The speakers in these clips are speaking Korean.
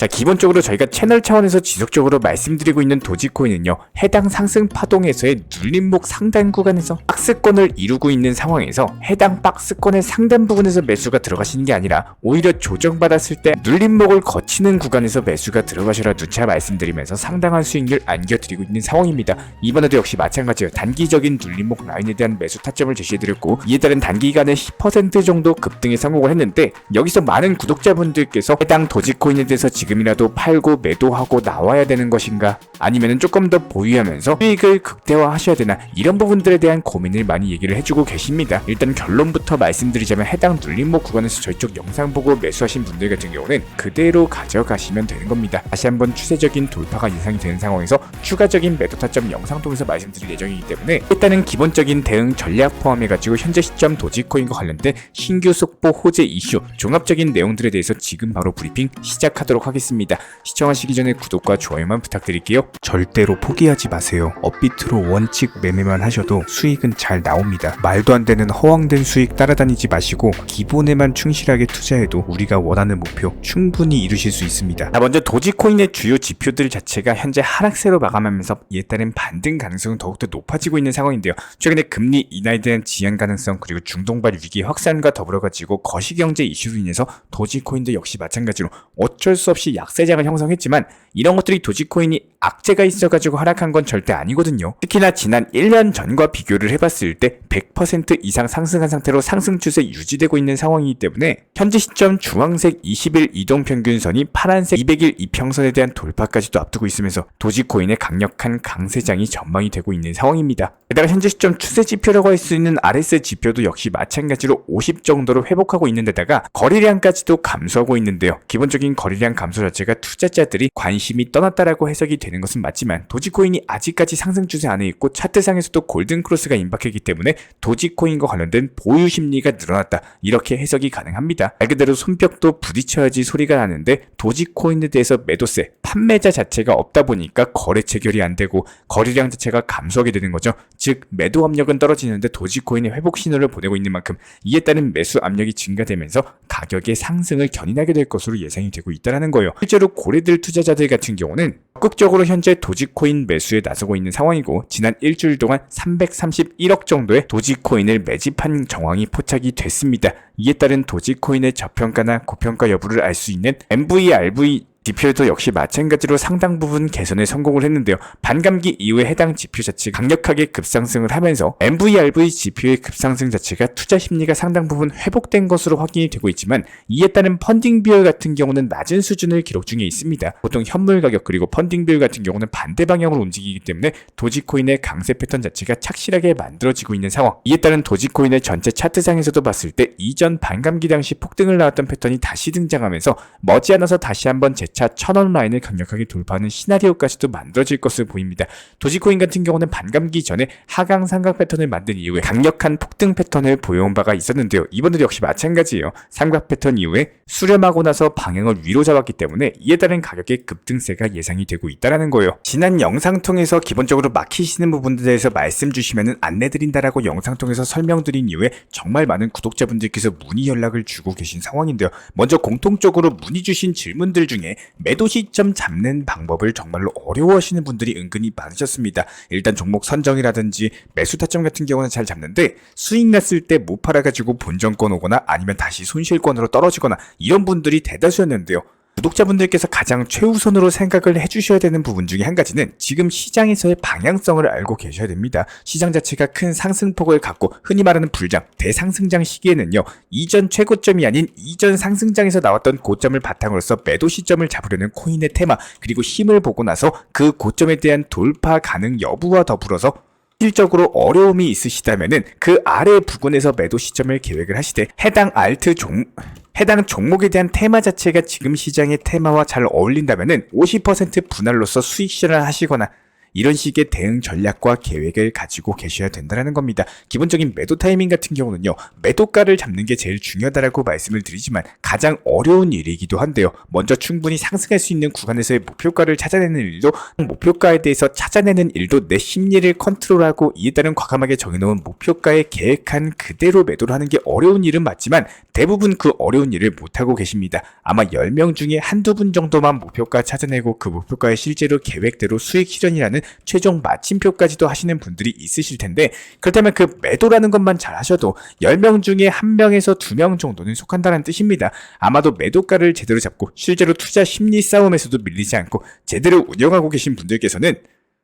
자, 기본적으로 저희가 채널 차원에서 지속적으로 말씀드리고 있는 도지코인은요, 해당 상승 파동에서의 눌림목 상단 구간에서 박스권을 이루고 있는 상황에서 해당 박스권의 상단 부분에서 매수가 들어가시는 게 아니라 오히려 조정받았을 때 눌림목을 거치는 구간에서 매수가 들어가셔라 누차 말씀드리면서 상당한 수익률 안겨드리고 있는 상황입니다. 이번에도 역시 마찬가지예요. 단기적인 눌림목 라인에 대한 매수 타점을 제시해드렸고, 이에 따른 단기간에 10% 정도 급등에 성공을 했는데, 여기서 많은 구독자분들께서 해당 도지코인에 대해서 지금이라도 팔고 매도하고 나와야 되는 것인가, 아니면 조금 더 보유하면서 수익을 극대화하셔야 되나, 이런 부분들에 대한 고민을 많이 얘기를 해주고 계십니다. 일단 결론부터 말씀드리자면 해당 눌림목 구간에서 저희 쪽 영상 보고 매수하신 분들 같은 경우는 그대로 가져가시면 되는 겁니다. 다시 한번 추세적인 돌파가 예상이 되는 상황에서 추가적인 매도 타점 영상 통해서 말씀드릴 예정이기 때문에, 일단은 기본적인 대응 전략 포함해가지고 현재 시점 도지코인과 관련된 신규 속보 호재 이슈 종합적인 내용들에 대해서 지금 바로 브리핑 시작하도록 하겠습니다. 시청하시기 전에 구독과 좋아요만 부탁드릴게요. 절대로 포기하지 마세요. 업비트로 원칙 매매만 하셔도 수익은 잘 나옵니다. 말도 안 되는 허황된 수익 따라다니지 마시고 기본에만 충실하게 투자해도 우리가 원하는 목표 충분히 이루실 수 있습니다. 자, 먼저 도지코인의 주요 지표들 자체가 현재 하락세로 마감하면서 이에 따른 반등 가능성은 더욱더 높아지고 있는 상황인데요. 최근에 금리 인하에 대한 지연 가능성, 그리고 중동발 위기 확산과 더불어가지고 거시경제 이슈로 인해서 도지코인도 역시 마찬가지로 어쩔 수 없이 약세장을 형성했지만, 이런 것들이 도지코인이 악재가 있어가지고 하락한 건 절대 아니거든요. 특히나 지난 1년 전과 비교를 해봤을 때 100% 이상 상승한 상태로 상승 추세 유지되고 있는 상황이기 때문에 현재 시점 주황색 20일 이동평균선이 파란색 200일 이평선에 대한 돌파까지도 앞두고 있으면서 도지코인의 강력한 강세장이 전망이 되고 있는 상황입니다. 게다가 현재 시점 추세 지표라고 할 수 있는 RS 지표도 역시 마찬가지로 50 정도로 회복하고 있는 데다가 거래량까지도 감소하고 있는데요. 기본적인 거래량 감소 자체가 투자자들이 관심이 떠났다라고 해석이 되는 것은 맞지만, 도지코인이 아직까지 상승 추세 안에 있고 차트상에서도 골든 크로스가 임박했기 때문에 도지코인과 관련된 보유 심리가 늘어났다, 이렇게 해석이 가능합니다. 말 그대로 손뼉도 부딪혀야지 소리가 나는데, 도지코인에 대해서 매도세, 판매자 자체가 없다 보니까 거래 체결이 안 되고 거래량 자체가 감소하게 되는 거죠. 즉 매도 압력은 떨어지는데 도지코인의 회복 신호를 보내고 있는 만큼 이에 따른 매수 압력이 증가되면서 가격의 상승을 견인하게 될 것으로 예상이 되고 있다는 거예요. 실제로 고래들 투자자들 같은 경우는 적극적으로 현재 도지코인 매수에 나서고 있는 상황이고, 지난 일주일 동안 331억 정도의 도지코인을 매집한 정황이 포착이 됐습니다. 이에 따른 도지코인의 저평가나 고평가 여부를 알 수 있는 MVRV 지표도 역시 마찬가지로 상당 부분 개선에 성공을 했는데요. 반감기 이후에 해당 지표 자체가 강력하게 급상승을 하면서 MVRV 지표의 급상승 자체가 투자 심리가 상당 부분 회복된 것으로 확인이 되고 있지만, 이에 따른 펀딩 비율 같은 경우는 낮은 수준을 기록 중에 있습니다. 보통 현물 가격 그리고 펀딩 비율 같은 경우는 반대 방향으로 움직이기 때문에 도지코인의 강세 패턴 자체가 착실하게 만들어지고 있는 상황. 이에 따른 도지코인의 전체 차트상에서도 봤을 때 이전 반감기 당시 폭등을 나왔던 패턴이 다시 등장하면서 머지않아서 다시 한번 재차 1000원 라인을 강력하게 돌파하는 시나리오까지도 만들어질 것으로 보입니다. 도지코인 같은 경우는 반감기 전에 하강 삼각 패턴을 만든 이후에 강력한 폭등 패턴을 보여온 바가 있었는데요. 이번에도 역시 마찬가지예요. 삼각 패턴 이후에 수렴하고 나서 방향을 위로 잡았기 때문에 이에 따른 가격의 급등세가 예상이 되고 있다는 거예요. 지난 영상 통해서 기본적으로 막히시는 부분들에 대해서 말씀 주시면 안내드린다라고 영상 통해서 설명드린 이후에 정말 많은 구독자분들께서 문의 연락을 주고 계신 상황인데요. 먼저 공통적으로 문의 주신 질문들 중에 매도 시점 잡는 방법을 정말로 어려워하시는 분들이 은근히 많으셨습니다. 일단 종목 선정이라든지 매수 타점 같은 경우는 잘 잡는데, 수익 났을 때 못 팔아가지고 본전권 오거나 아니면 다시 손실권으로 떨어지거나 이런 분들이 대다수였는데요. 구독자분들께서 가장 최우선으로 생각을 해주셔야 되는 부분 중에 한 가지는 지금 시장에서의 방향성을 알고 계셔야 됩니다. 시장 자체가 큰 상승폭을 갖고 흔히 말하는 불장, 대상승장 시기에는요, 이전 최고점이 아닌 이전 상승장에서 나왔던 고점을 바탕으로서 매도 시점을 잡으려는 코인의 테마, 그리고 힘을 보고 나서 그 고점에 대한 돌파 가능 여부와 더불어서 실질적으로 어려움이 있으시다면은 그 아래 부근에서 매도 시점을 계획을 하시되, 해당 종목에 대한 테마 자체가 지금 시장의 테마와 잘 어울린다면은 50% 분할로서 수익 실현을 하시거나, 이런 식의 대응 전략과 계획을 가지고 계셔야 된다는 겁니다. 기본적인 매도 타이밍 같은 경우는요, 매도가를 잡는 게 제일 중요하다고 말씀을 드리지만 가장 어려운 일이기도 한데요. 먼저 충분히 상승할 수 있는 구간에서의 목표가를 찾아내는 일도, 목표가에 대해서 찾아내는 일도 내 심리를 컨트롤하고 이에 따른 과감하게 정해놓은 목표가에 계획한 그대로 매도를 하는 게 어려운 일은 맞지만 대부분 그 어려운 일을 못하고 계십니다. 아마 10명 중에 한두 분 정도만 목표가 찾아내고 그 목표가에 실제로 계획대로 수익 실현이라는 최종 마침표까지도 하시는 분들이 있으실 텐데, 그렇다면 그 매도라는 것만 잘 하셔도 10명 중에 1명에서 2명 정도는 속한다는 뜻입니다. 아마도 매도가를 제대로 잡고 실제로 투자 심리 싸움에서도 밀리지 않고 제대로 운영하고 계신 분들께서는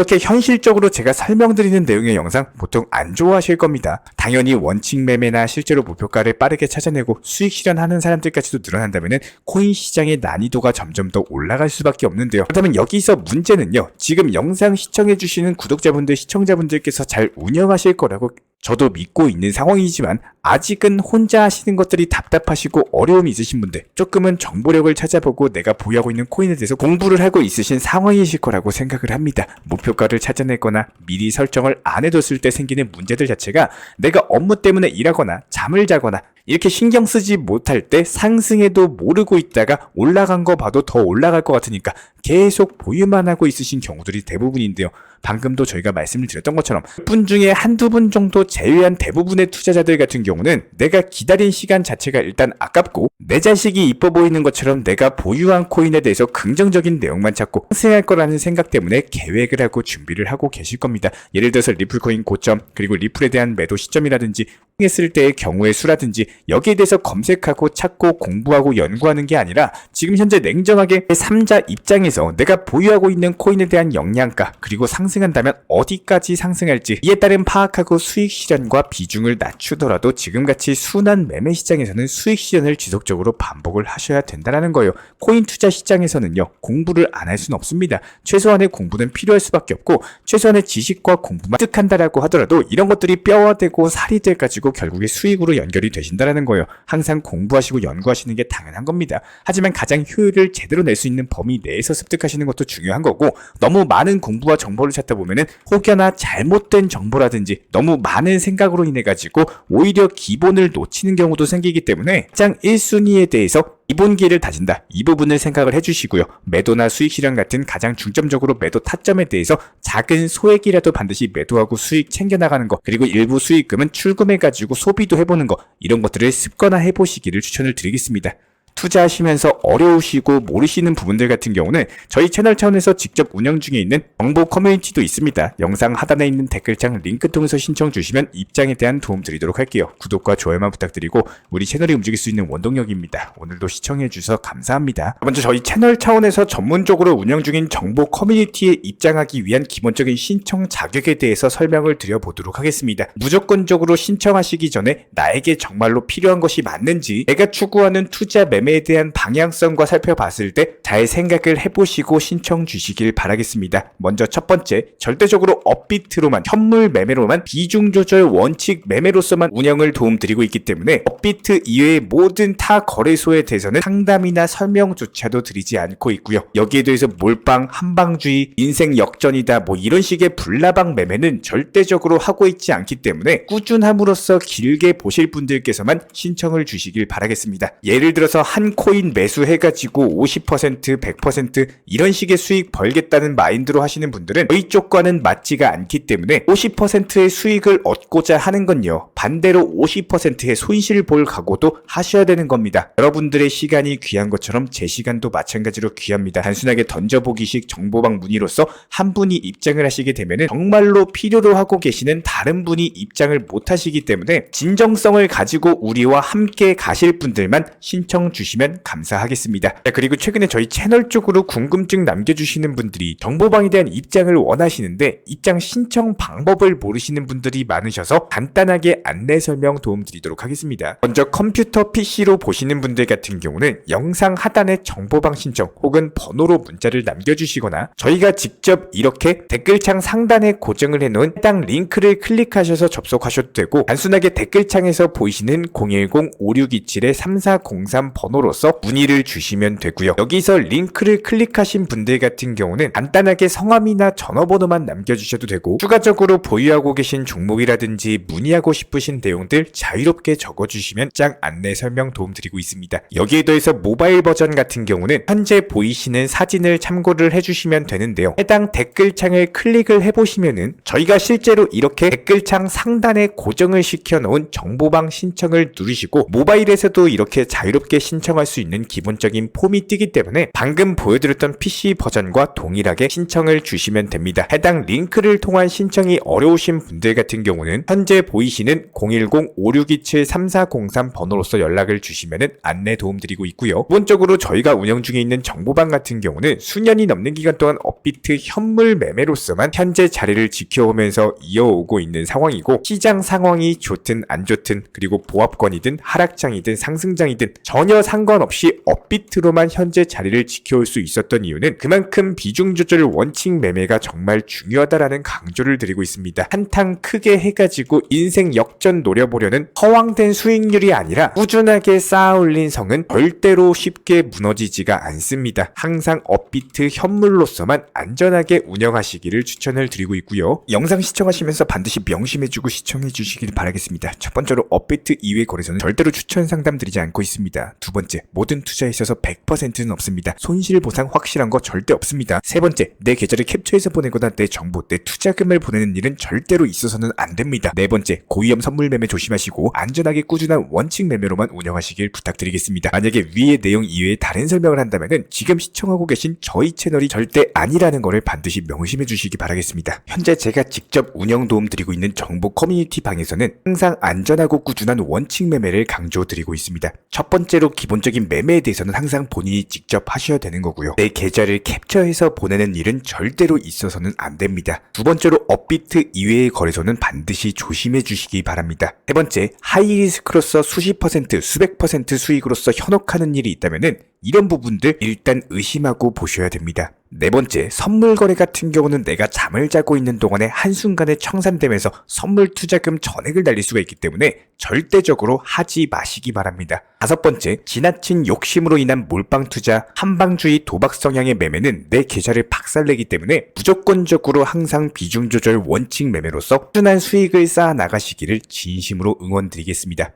이렇게 현실적으로 제가 설명드리는 내용의 영상 보통 안 좋아하실 겁니다. 당연히 원칙 매매나 실제로 목표가를 빠르게 찾아내고 수익 실현하는 사람들까지도 늘어난다면 코인 시장의 난이도가 점점 더 올라갈 수밖에 없는데요. 그렇다면 여기서 문제는요, 지금 영상 시청해주시는 구독자분들, 시청자분들께서 잘 운영하실 거라고 저도 믿고 있는 상황이지만 아직은 혼자 하시는 것들이 답답하시고 어려움이 있으신 분들, 조금은 정보력을 찾아보고 내가 보유하고 있는 코인에 대해서 공부를 하고 있으신 상황이실 거라고 생각을 합니다. 목표가를 찾아내거나 미리 설정을 안 해뒀을 때 생기는 문제들 자체가 내가 업무 때문에 일하거나 잠을 자거나 이렇게 신경 쓰지 못할 때 상승해도 모르고 있다가 올라간 거 봐도 더 올라갈 것 같으니까 계속 보유만 하고 있으신 경우들이 대부분인데요. 방금도 저희가 말씀을 드렸던 것처럼 분 중에 한두 분 정도 제외한 대부분의 투자자들 같은 경우는 내가 기다린 시간 자체가 일단 아깝고 내 자식이 이뻐 보이는 것처럼 내가 보유한 코인에 대해서 긍정적인 내용만 찾고 상승할 거라는 생각 때문에 계획을 하고 준비를 하고 계실 겁니다. 예를 들어서 리플코인 고점, 그리고 리플에 대한 매도 시점이라든지 했을 때의 경우의 수라든지 여기에 대해서 검색하고 찾고 공부하고 연구하는 게 아니라 지금 현재 냉정하게 3자 입장에서 내가 보유하고 있는 코인에 대한 영양가, 그리고 상승한다면 어디까지 상승할지 이에 따른 파악하고 수익 실현과 비중을 낮추더라도 지금같이 순환 매매 시장에서는 수익 실현을 지속적으로 반복을 하셔야 된다는 거예요. 코인 투자 시장에서는요, 공부를 안 할 수는 없습니다. 최소한의 공부는 필요할 수밖에 없고 최소한의 지식과 공부만 습득한다라고 하더라도 이런 것들이 뼈와 되고 살이 돼가지고 결국에 수익으로 연결이 되신다는 거예요. 항상 공부하시고 연구하시는 게 당연한 겁니다. 하지만 가장 효율을 제대로 낼 수 있는 범위 내에서 습득하시는 것도 중요한 거고, 너무 많은 공부와 정보를 찾다 보면은 혹여나 잘못된 정보라든지 너무 많은 생각으로 인해 가지고 오히려 기본을 놓치는 경우도 생기기 때문에 가장 1순위에 대해서 기본기를 다진다, 이 부분을 생각을 해주시고요. 매도나 수익 실현 같은 가장 중점적으로 매도 타점에 대해서 작은 소액이라도 반드시 매도하고 수익 챙겨나가는 거, 그리고 일부 수익금은 출금해가지고 소비도 해보는 거, 이런 것들을 습관화 해보시기를 추천을 드리겠습니다. 투자하시면서 어려우시고 모르시는 부분들 같은 경우는 저희 채널 차원에서 직접 운영 중에 있는 정보 커뮤니티도 있습니다. 영상 하단에 있는 댓글창 링크 통해서 신청 주시면 입장에 대한 도움 드리도록 할게요. 구독과 좋아요만 부탁드리고 우리 채널이 움직일 수 있는 원동력입니다. 오늘도 시청해 주셔서 감사합니다. 먼저 저희 채널 차원에서 전문적으로 운영 중인 정보 커뮤니티에 입장하기 위한 기본적인 신청 자격에 대해서 설명을 드려보도록 하겠습니다. 무조건적으로 신청하시기 전에 나에게 정말로 필요한 것이 맞는지, 내가 추구하는 투자 매매에 대한 방향성과 살펴봤을 때 잘 생각을 해보시고 신청 주시길 바라겠습니다. 먼저 첫 번째, 절대적으로 업비트로만, 현물 매매로만, 비중 조절 원칙 매매로서만 운영을 도움드리고 있기 때문에 업비트 이외의 모든 타 거래소에 대해서는 상담이나 설명조차도 드리지 않고 있고요. 여기에 대해서 몰빵, 한방주의, 인생 역전이다 뭐 이런 식의 불나방 매매는 절대적으로 하고 있지 않기 때문에 꾸준함으로써 길게 보실 분들께서만 신청을 주시길 바라겠습니다. 예를 들어서 한 코인 매수해가지고 50%, 100% 이런 식의 수익 벌겠다는 마인드로 하시는 분들은 저희 쪽과는 맞지가 않기 때문에 50%의 수익을 얻고자 하는 건요, 반대로 50%의 손실을 볼 각오도 하셔야 되는 겁니다. 여러분들의 시간이 귀한 것처럼 제 시간도 마찬가지로 귀합니다. 단순하게 던져보기식 정보방 문의로서 한 분이 입장을 하시게 되면 정말로 필요로 하고 계시는 다른 분이 입장을 못 하시기 때문에 진정성을 가지고 우리와 함께 가실 분들만 신청 주시면 감사하겠습니다. 그리고 최근에 저희 채널 쪽으로 궁금증 남겨주시는 분들이 정보방에 대한 입장을 원하시는데 입장 신청 방법을 모르시는 분들이 많으셔서 간단하게 안내 설명 도움드리도록 하겠습니다. 먼저 컴퓨터 PC로 보시는 분들 같은 경우는 영상 하단에 정보방 신청 혹은 번호로 문자를 남겨주시거나 저희가 직접 이렇게 댓글창 상단에 고정을 해놓은 해당 링크를 클릭하셔서 접속하셔도 되고, 단순하게 댓글창에서 보이시는 010-5627-3403 번호 번호로서 문의를 주시면 되고요. 여기서 링크를 클릭하신 분들 같은 경우는 간단하게 성함이나 전화번호만 남겨주셔도 되고 추가적으로 보유하고 계신 종목이라든지 문의하고 싶으신 내용들 자유롭게 적어주시면 장 안내 설명 도움드리고 있습니다. 여기에 더해서 모바일 버전 같은 경우는 현재 보이시는 사진을 참고를 해주시면 되는데요. 해당 댓글창을 클릭을 해보시면은 저희가 실제로 이렇게 댓글창 상단에 고정을 시켜놓은 정보방 신청을 누르시고 모바일에서도 이렇게 자유롭게 신청할 수 있는 기본적인 폼이 뜨기 때문에 방금 보여드렸던 PC 버전과 동일하게 신청을 주시면 됩니다. 해당 링크를 통한 신청이 어려우신 분들 같은 경우는 현재 보이시는 010-5627-3403 번호로서 연락을 주시면 안내 도움드리고 있고요. 기본적으로 저희가 운영 중에 있는 정보방 같은 경우는 수년이 넘는 기간 동안 업비트 현물 매매로서만 현재 자리를 지켜오면서 이어오고 있는 상황이고 시장 상황이 좋든 안 좋든 그리고 보합권이든 하락장이든 상승장이든 전혀 상관없이 업비트로만 현재 자리를 지켜올 수 있었던 이유는 그만큼 비중 조절 원칙 매매가 정말 중요하다라는 강조를 드리고 있습니다. 한탕 크게 해가지고 인생 역전 노려보려는 허황된 수익률이 아니라 꾸준하게 쌓아올린 성은 절대로 쉽게 무너지지가 않습니다. 항상 업비트 현물로서만 안전하게 운영하시기를 추천을 드리고 있고요. 영상 시청하시면서 반드시 명심해주고 시청해주시길 바라겠습니다. 첫 번째로 업비트 이외 거래소는 절대로 추천 상담 드리지 않고 있습니다. 두 번째, 모든 투자에 있어서 100%는 없습니다. 손실 보상 확실한 거 절대 없습니다. 세 번째, 내 계좌를 캡처해서 보내거나 내 정보, 내 투자금을 보내는 일은 절대로 있어서는 안 됩니다. 네 번째, 고위험 선물 매매 조심하시고 안전하게 꾸준한 원칙 매매로만 운영하시길 부탁드리겠습니다. 만약에 위의 내용 이외에 다른 설명을 한다면 지금 시청하고 계신 저희 채널이 절대 아니라는 것을 반드시 명심해 주시기 바라겠습니다. 현재 제가 직접 운영 도움 드리고 있는 정보 커뮤니티 방에서는 항상 안전하고 꾸준한 원칙 매매를 강조드리고 있습니다. 첫 번째로 기본적인 매매에 대해서는 항상 본인이 직접 하셔야 되는 거고요. 내 계좌를 캡처해서 보내는 일은 절대로 있어서는 안 됩니다. 두 번째로 업비트 이외의 거래소는 반드시 조심해 주시기 바랍니다. 세 번째, 하이리스크로서 수십 퍼센트, 수백 퍼센트 수익으로서 현혹하는 일이 있다면 이런 부분들 일단 의심하고 보셔야 됩니다. 네 번째, 선물 거래 같은 경우는 내가 잠을 자고 있는 동안에 한순간에 청산되면서 선물 투자금 전액을 날릴 수가 있기 때문에 절대적으로 하지 마시기 바랍니다. 다섯 번째, 지나친 욕심으로 인한 몰빵 투자, 한방주의 도박 성향의 매매는 내 계좌를 박살내기 때문에 무조건적으로 항상 비중 조절 원칙 매매로서 꾸준한 수익을 쌓아 나가시기를 진심으로 응원드리겠습니다.